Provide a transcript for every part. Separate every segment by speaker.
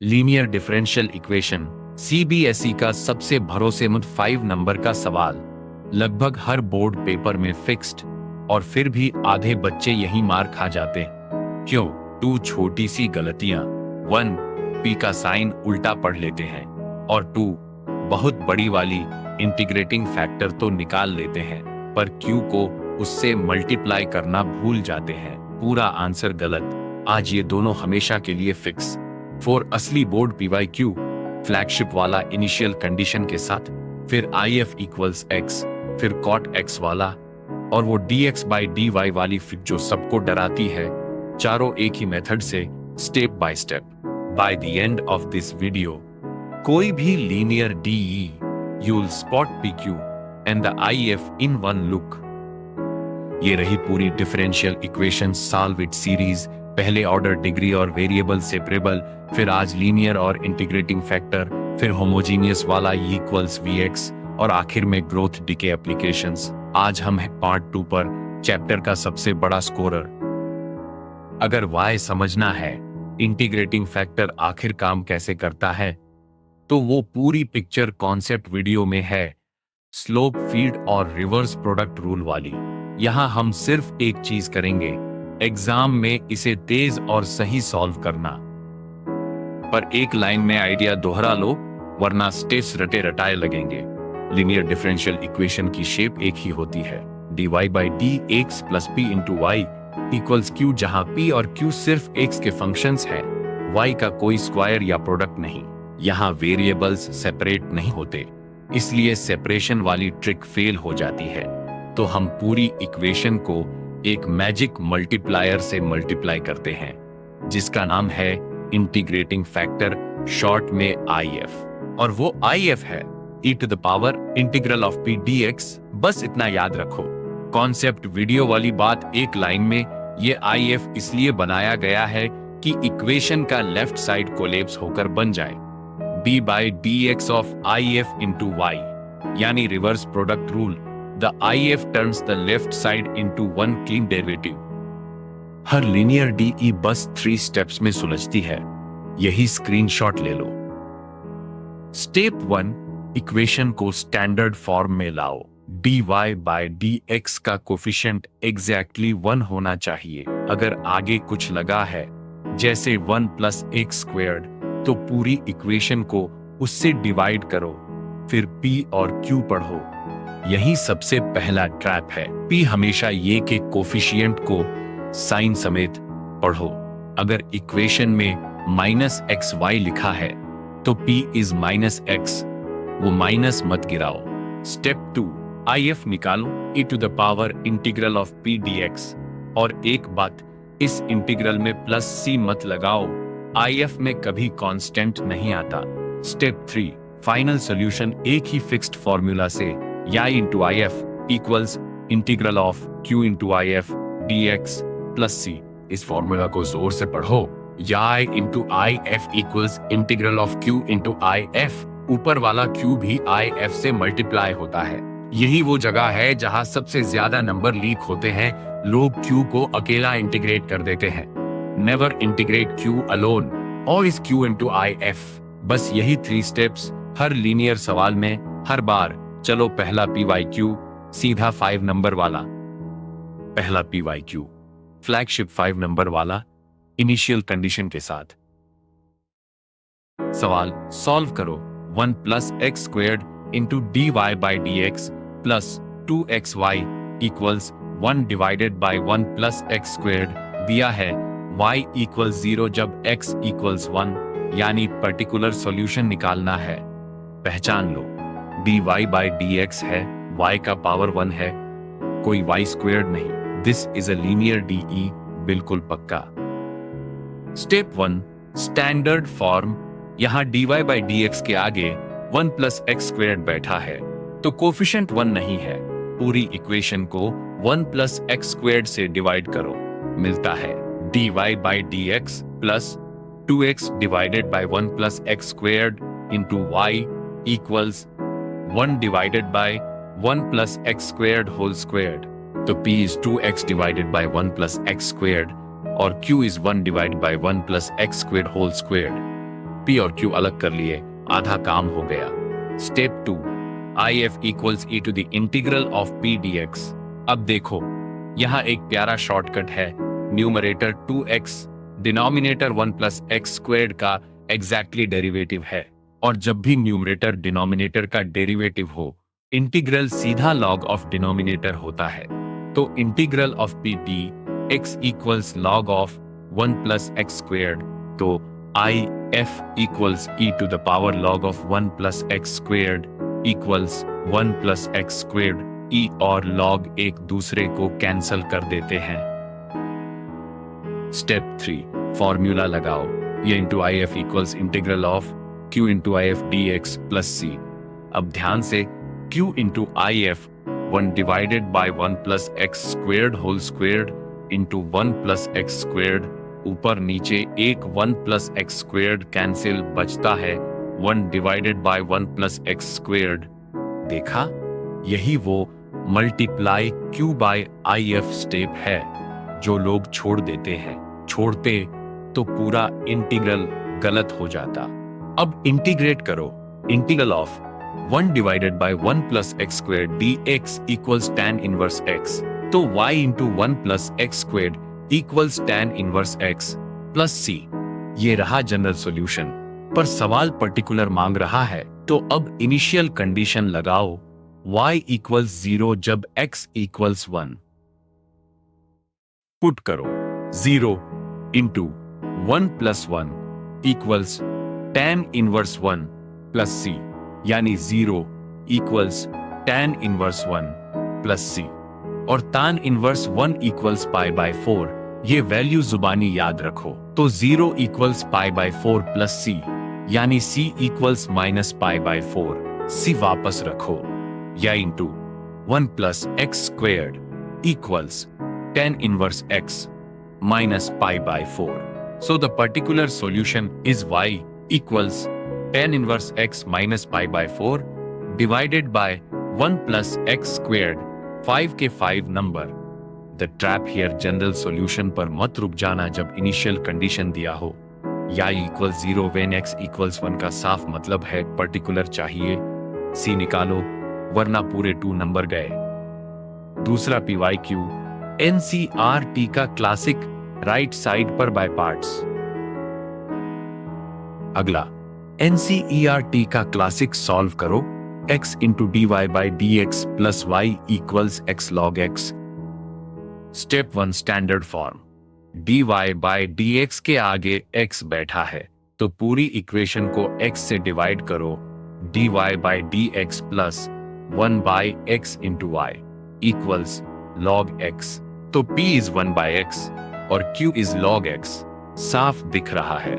Speaker 1: Linear differential equation CBSE का सबसे भरोसेमंद 5 नंबर का सवाल, लगभग हर बोर्ड पेपर में फिक्स्ड, और फिर भी आधे बच्चे यही मार खा जाते। क्यों? 2 छोटी सी गलतियां। 1 पी का साइन उल्टा पढ़ लेते हैं, और 2 बहुत बड़ी वाली इंटीग्रेटिंग फैक्टर तो निकाल लेते हैं, पर क्यू को उससे मल्टीप्लाई करना भूल जाते हैं। पूरा आंसर गलत। आज ये दोनों हमेशा के लिए फिक्स। 4 असली बोर्ड PYQ फ्लैगशिप वाला इनिशियल कंडीशन के साथ, फिर IF इक्वल्स x, फिर cot x वाला, और वो dx by dy वाली फिर जो सबको डराती है। चारों एक ही मेथड से step by step. By the end of this video कोई भी linear DE you'll spot PQ and the IF in one look। ये रही पूरी differential equation solve it series. पहले ऑर्डर डिग्री और वेरिएबल सेपरेबल, फिर आज लीनियर और इंटीग्रेटिंग फैक्टर, फिर होमोजीनियस वाला E इक्वल्स VX, और आखिर में ग्रोथ डिके एप्लीकेशंस। आज हम हैं पार्ट 2 पर, चैप्टर का सबसे बड़ा स्कोरर। अगर Y समझना है इंटीग्रेटिंग फैक्टर आखिर काम कैसे करता है, तो वो पूरी पिक्चर कॉन्सेप्ट वीडियो में है, स्लोप फील्ड और रिवर्स प्रोडक्ट रूल वाली। यहां हम सिर्फ एक चीज करेंगे, एग्जाम में इसे तेज और सही सॉल्व करना। पर एक लाइन में आइडिया दोहरा लो, वरना स्टेप्स रटे रटाए लगेंगे। लीनियर डिफरेंशियल इक्वेशन की शेप एक ही होती है, dy by dx plus p into y equals q, जहां p और q सिर्फ x के फंक्शंस हैं, y का कोई स्क्वायर या प्रोडक्ट नहीं। यहाँ वेरिएबल्स सेपरेट नहीं होते, इसलिए सेपरेशन वाली ट्रिक फेल हो जाती है। तो हम पूरी इक्वेशन को एक मैजिक मल्टीप्लायर से मल्टीप्लाई करते हैं, जिसका नाम है इंटीग्रेटिंग फैक्टर, शॉर्ट में IF। और वो IF है e to the power integral of p dx। बस इतना याद रखो, कॉन्सेप्ट वीडियो वाली बात एक लाइन में। ये IF इसलिए बनाया गया है कि इक्वेशन का लेफ्ट साइड कोलैप्स होकर बन जाए b by dx of IF into y, यानी reverse product rule. The IF turns the left side into one clean derivative। Her linear DE बस 3 स्टेप्स में सुलझती है, यही स्क्रीनशॉट ले लो। स्टेप 1, इक्वेशन को स्टैंडर्ड फॉर्म में लाओ। dy by dx का कोफिशिएंट एग्जैक्टली 1 होना चाहिए। अगर आगे कुछ लगा है, जैसे 1 plus x squared, तो पूरी इक्वेशन को उससे डिवाइड करो, फिर p और q पढ़ो। यही सबसे पहला ट्रैप है। p हमेशा ये के कोफिशिएंट को साइन समेत पढ़ो। अगर इक्वेशन में -xy लिखा है, तो p इज -x, वो माइनस मत गिराओ। स्टेप 2, IF निकालो, e to the power integral of p dx। और एक बात, इस इंटीग्रल में +c मत लगाओ, IF में कभी कांस्टेंट नहीं आता। स्टेप 3, फाइनल सॉल्यूशन एक ही फिक्स्ड फॉर्मूला से, y into IF equals integral of q into IF dx plus c। इस फॉर्मूला को जोर से पढ़ो, y into IF equals integral of q into IF। ऊपर वाला q भी IF से मल्टीप्लाई होता है। यही वो जगह है जहां सबसे ज्यादा नंबर लीक होते हैं। लोग q को अकेला इंटीग्रेट कर देते हैं। नेवर इंटीग्रेट q अलोन और इस q into IF। बस यही 3 स्टेप्स हर लीनियर सवाल में, हर बार। चलो पहला PYQ, सीधा 5 नंबर वाला। पहला PYQ फ्लैगशिप 5 नंबर वाला, इनिशियल कंडीशन के साथ। सवाल सॉल्व करो। 1 plus x squared into dy by dx plus 2xy equals 1 divided by 1 plus x squared दिया है। y equals 0 जब x equals 1, यानी पर्टिकुलर सॉल्यूशन निकालना है। पहचान लो, dy by dx है, y का पावर 1 है, कोई y स्क्वेयर्ड नहीं। This is a linear DE, बिल्कुल पक्का। Step 1, standard form. यहां dy by dx के आगे 1 plus x squared बैठा है, तो कोफिशिएंट 1 नहीं है। पूरी इक्वेशन को 1 plus x squared से डिवाइड करो, मिलता है dy by dx plus 2x divided by 1 plus x squared into y equals 1 divided by 1 plus x squared whole squared। तो p is 2x divided by 1 plus x squared और q is 1 divided by 1 plus x squared whole squared। P और Q अलग कर लिए, आधा काम हो गया। Step 2, IF equals e to the integral of P dx। अब देखो, यहाँ एक प्यारा शॉर्टकट है। Numerator 2x, denominator 1 plus x squared का एग्जैक्टली डेरिवेटिव है, और जब भी न्यूमरेटर डिनोमिनेटर का डेरिवेटिव हो, इंटीग्रल सीधा लॉग ऑफ डिनोमिनेटर होता है। तो integral of P d x equals log of 1 plus x squared. तो I F equals e to the power log of 1 plus x squared equals 1 plus x squared. E और log एक दूसरे को cancel कर देते हैं। स्टेप 3, फॉर्मूला लगाओ। ये into I F equals integral of Q into I F d x plus C. अब ध्यान से, Q into I F 1 divided by 1 plus x squared whole squared into 1 plus x squared. ऊपर नीचे एक 1 plus x squared cancel, बचता है 1 divided by 1 plus x squared. देखा, यही वो multiply Q by I F step है जो लोग छोड़ देते हैं। छोड़ते तो पूरा इंटीग्रल गलत हो जाता। अब इंटीग्रेट करो। Integral of 1 divided by 1 plus x squared D x equals tan inverse x। तो y into 1 plus x squared equals tan inverse x plus c। ये रहा जनरल सॉल्यूशन, पर सवाल पर्टिकुलर मांग रहा है, तो अब इनिशियल कंडीशन लगाओ। y इक्वल्स 0 जब x इक्वल्स 1। पुट करो 0 into 1 plus 1 equals tan inverse 1 plus c, यानी 0 equals tan inverse 1 plus c, और tan inverse 1 equals pi by 4। ये वैल्यू जुबानी याद रखो। तो 0 equals pi by 4 plus c, यानी c equals minus pi by 4। c वापस रखो, या into 1 plus x squared equals tan inverse x minus pi by 4. So the particular solution is y equals tan inverse x minus pi by 4 divided by 1 plus x squared, 5 के 5 number. The trap here general solution पर मत रुक जाना जब initial condition दिया हो। y equals 0 when x equals 1 का साफ मतलब है particular चाहिए। c निकालो, वरना पूरे 2 नंबर गए। दूसरा PYQ NCERT का क्लासिक राइट साइड पर बाय पार्ट्स। अगला NCERT का क्लासिक सॉल्व करो। x into d y by d x plus y equals x log x. Step 1 standard form. D y by d x के आगे x बैठा है, तो पूरी इक्वेशन को x से डिवाइड करो। D y by d x plus 1 by x into y equals log x. तो P इज 1 बाय x और Q इज log x, साफ दिख रहा है।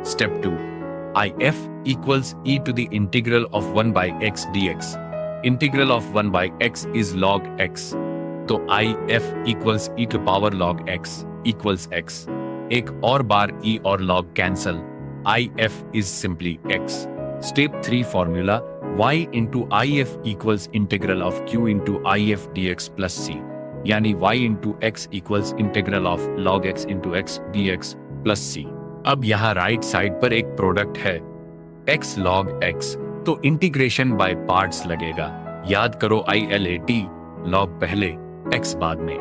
Speaker 1: Step 2, IF equals e to the integral of 1 by x dx। Integral of 1 by x is log x, तो IF equals e to power log x equals x। एक और बार e और log cancel, IF is simply x। Step 3 formula, y into IF equals integral of Q into IF dx plus c, यानी y into x equals integral of log x into x dx plus c। अब यहाँ right side पर एक product है x log x, तो integration by parts लगेगा। याद करो ILAT, log पहले x बाद में।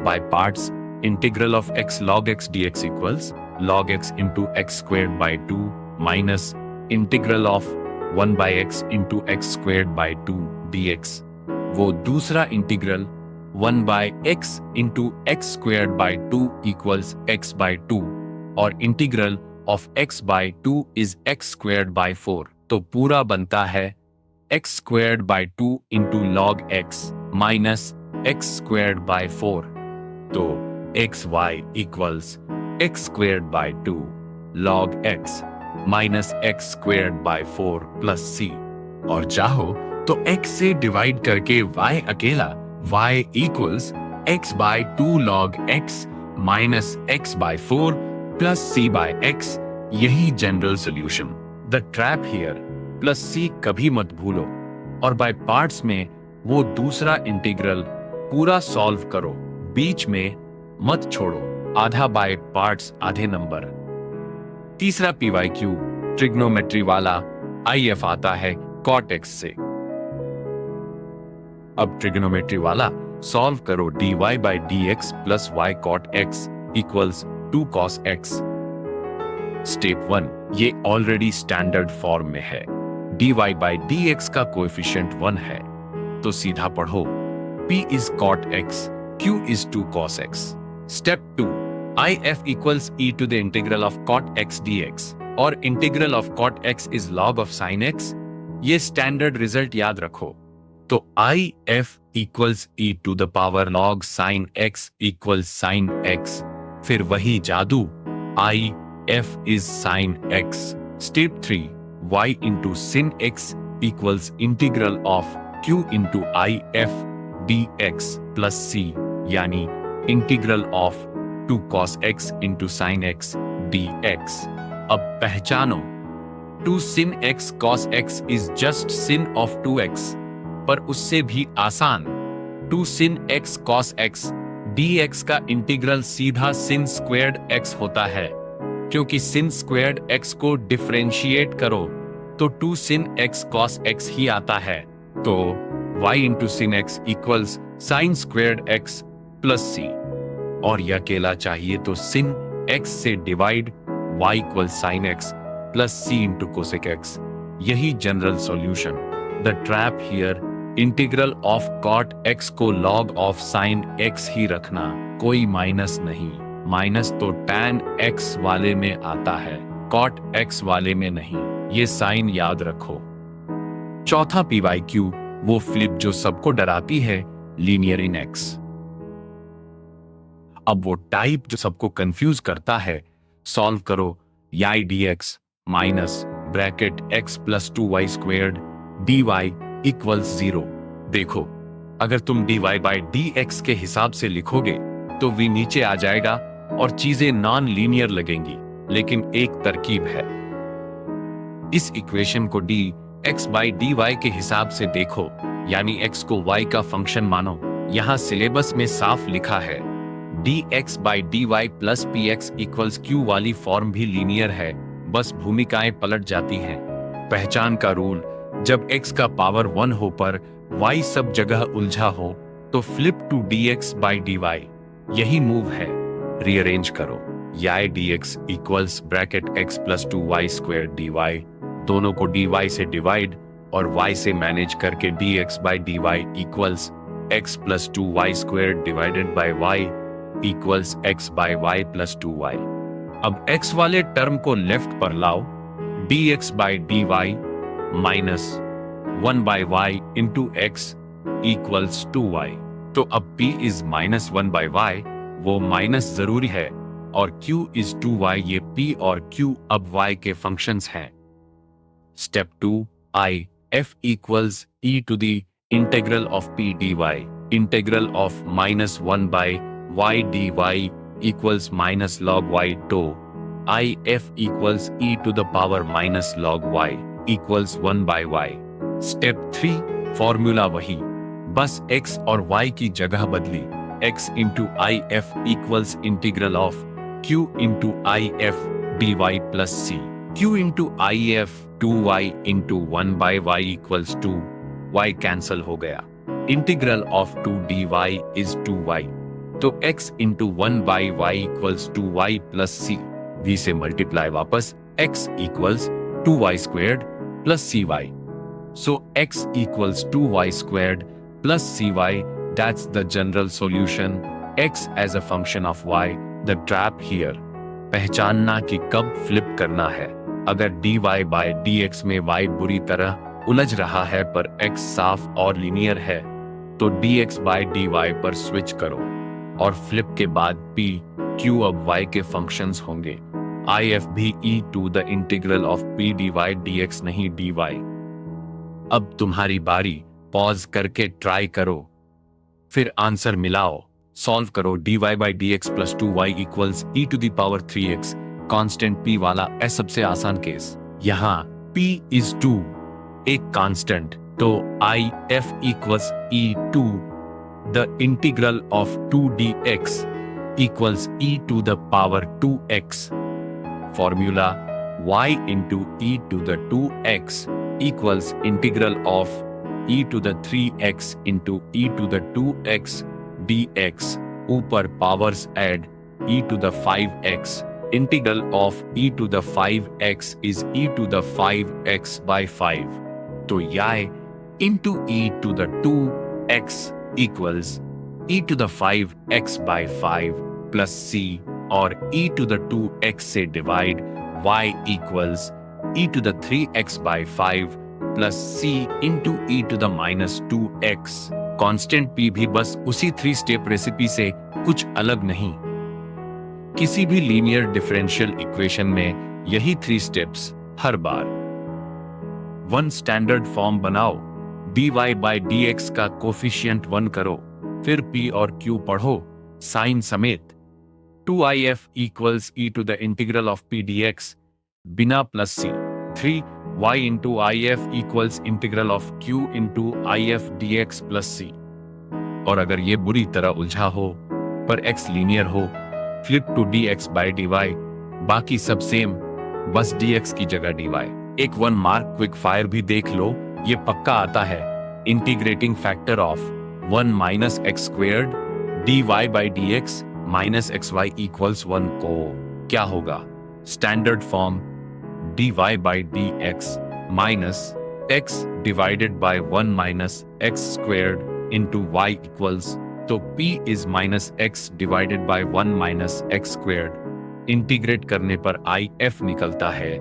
Speaker 1: By parts, integral of x log x dx equals log x into x squared by 2 minus integral of 1 by x into x squared by 2 dx। वो दूसरा integral 1 by x into x squared by 2 equals x by 2, और integral of x by 2 is x squared by 4, तो पूरा बनता है x squared by 2 into log x minus x squared by 4, तो xy equals x squared by 2 log x minus x squared by 4 plus c। और चाहो तो x से divide करके y अकेला, y equals x by 2 log x minus x by 4 plus c by x। यही general solution. The trap here plus c कभी मत भूलो, और बाय पार्ट्स में वो दूसरा इंटीग्रल पूरा सॉल्व करो, बीच में मत छोड़ो। आधा बाय पार्ट्स आधे नंबर। तीसरा PYQ ट्रिग्नोमेट्री वाला IF आता है cot x से। अब ट्रिग्नोमेट्री वाला सॉल्व करो dy by dx plus y cot x equals 2 cos x। Step 1 ये ऑलरेडी स्टैंडर्ड फॉर्म में है। dy by dx का कोएफिशिएंट 1 है, तो सीधा पढ़ो p is cot x, q is 2 cos x। Step 2 if equals e to the integral of cot x dx और integral of cot x is log of sin x। ये standard result याद रखो। तो if equals e to the power log sin x equals sin x, फिर वही जादू if is sin x। Step 3 y into sin x equals integral of q into if dx plus c, यानी integral of 2 cos x into sin x dx। अब पहचानो 2 sin x cos x is just sin of 2x, पर उससे भी आसान 2 sin x cos x dx का integral सीधा sin squared x होता है। क्योंकि sin स्क्वेयर्ड x को डिफरेंशिएट करो तो 2 sin x cos x ही आता है। तो y into sin x equals sin squared x plus c, और यह अकेला चाहिए तो sin x से divide y equals sin x plus c into cosec x। यही general solution. The trap here, integral of cot x को log of sin x ही रखना, कोई माइनस नहीं। माइनस तो tan x वाले में आता है, cot x वाले में नहीं, ये साइन याद रखो। चौथा PYQ वो फ्लिप जो सबको डराती है, लीनियर इन x। अब वो टाइप जो सबको कंफ्यूज करता है, सॉल्व करो y dx minus bracket x plus 2y squared dy equals 0। देखो, अगर तुम dy बाय dx के हिसाब से लिखोगे तो v नीचे आ जाएगा और चीजें नॉन लीनियर लगेंगी, लेकिन एक तरकीब है। इस इक्वेशन को dx बाय dy के हिसाब से देखो, यानी x को y का फंक्शन मानो। यहां सिलेबस में साफ लिखा है dx by dy plus px equals q वाली फॉर्म भी लीनियर है, बस भूमिकाएं पलट जाती हैं। पहचान का रूल, जब x का पावर 1 हो पर y सब जगह उलझा हो तो flip to dx by dy, यही मूव है। रीअरेंज करो y dx equals bracket x plus 2y square dy, दोनों को dy से डिवाइड और y से मैनेज करके dx by dy equals x plus 2y square divided by y equals x by y plus 2y। अब x वाले term को left पर लाओ, dx by dy minus 1 by y into x equals 2y। तो अब p is minus 1 by y, वो minus जरूरी है, और q इज 2y, ये p और q अब y के फंक्शंस हैं। Step 2 if equals e to the integral of p dy, integral of minus 1 by y dy equals minus log y, तो if equals e to the power minus log y equals 1 by y। Step 3 formula वही, बस x और y की जगह बदली। x into if equals integral of q into if dy plus c, q into if 2y into 1 by y equals 2, y cancel हो गया। Integral of 2 dy is 2y, तो x into 1 by y equals 2y plus c, v से multiply वापस x equals 2y squared plus cy, so x equals 2y squared plus cy, that's the general solution, x as a function of y। the trap here, पहचानना कि कब flip करना है। अगर dy by dx में y बुरी तरह उलझ रहा है पर x साफ और लीनियर है, तो dx by dy पर स्विच करो और फ्लिप के बाद p q अब y के फंक्शंस होंगे। if भी e to the integral of p dy dx नहीं dy। अब तुम्हारी बारी, पॉज करके ट्राई करो, फिर आंसर मिलाओ। सॉल्व करो dy by dx plus 2y equals e to the power 3x, constant p वाला है सबसे आसान केस। यहाँ p इज 2, एक कांस्टेंट, तो if equals e to the integral of 2 dx equals e to the power 2x। Formula y into e to the 2x equals integral of e to the 3x into e to the 2x dx. ऊपर powers add e to the 5x. Integral of e to the 5x is e to the 5x by 5. तो y into e to the 2x equals e to the 5x by 5 plus c, और e to the 2x से divide y equals e to the 3x by 5 plus c into e to the minus 2x. Constant p भी बस उसी 3 step recipe से कुछ अलग नहीं। किसी भी लीनियर डिफरेंशियल इक्वेशन में यही 3 स्टेप्स हर बार। 1 स्टैंडर्ड फॉर्म बनाओ, dy by dx का कोफिशिएंट 1 करो, फिर p और q पढ़ो साइन समेत। 2if equals e to the integral of p dx बिना plus c। 3 y into if equals integral of q into if dx plus c। और अगर ये बुरी तरह उलझा हो पर x लीनियर हो, flip to dx by dy, बाकी सब सेम, बस dx की जगह dy। एक 1 मार्क क्विक फायर भी देख लो, ये पक्का आता है। Integrating factor of 1 minus x squared dy by dx minus xy equals 1 को क्या होगा? Standard form dy by dx minus x divided by 1 minus x squared into y equals, तो p is minus x divided by 1 minus x squared। Integrate करने पर if निकलता है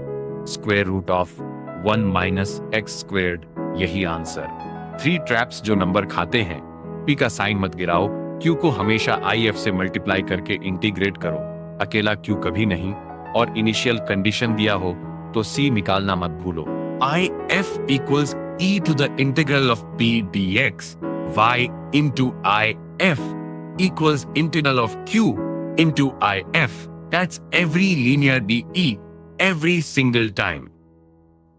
Speaker 1: square root of 1 minus x squared। यही answer. 3 traps जो number खाते हैं, p का साइन मत गिराओ, q को हमेशा if से मल्टीप्लाई करके इंटीग्रेट करो, अकेला q कभी नहीं, और इनिशियल कंडीशन दिया हो तो c निकालना मत भूलो। if equals e to the integral of p dx, y into if equals integral of q into if, that's every linear de every single time।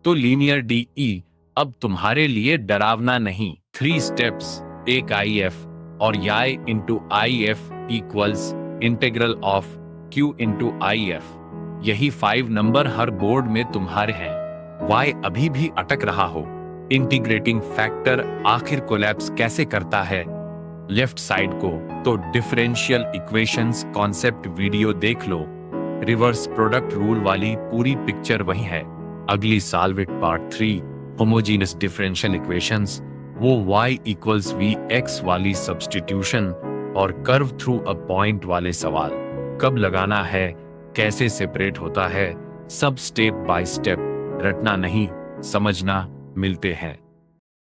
Speaker 1: तो लीनियर de अब तुम्हारे लिए डरावना नहीं। 3 स्टेप्स, एक if और y into if equals integral of q into if। यही 5 number हर board में तुम्हारे हैं। y अभी भी अटक रहा हो, इंटीग्रेटिंग फैक्टर आखिर कोलैप्स कैसे करता है लेफ्ट साइड को, तो डिफरेंशियल इक्वेशंस कॉन्सेप्ट वीडियो देख लो। रिवर्स प्रोडक्ट रूल वाली पूरी पिक्चर वही है। अगली solve it part 3, homogeneous differential equations, वो y equals vx वाली सब्स्टिट्यूशन और कर्व थ्रू अ पॉइंट वाले सवाल। कब लगाना है, कैसे सेपरेट होता है, सब स्टेप बाय स्टेप, रटना नहीं समझना। मिलते हैं।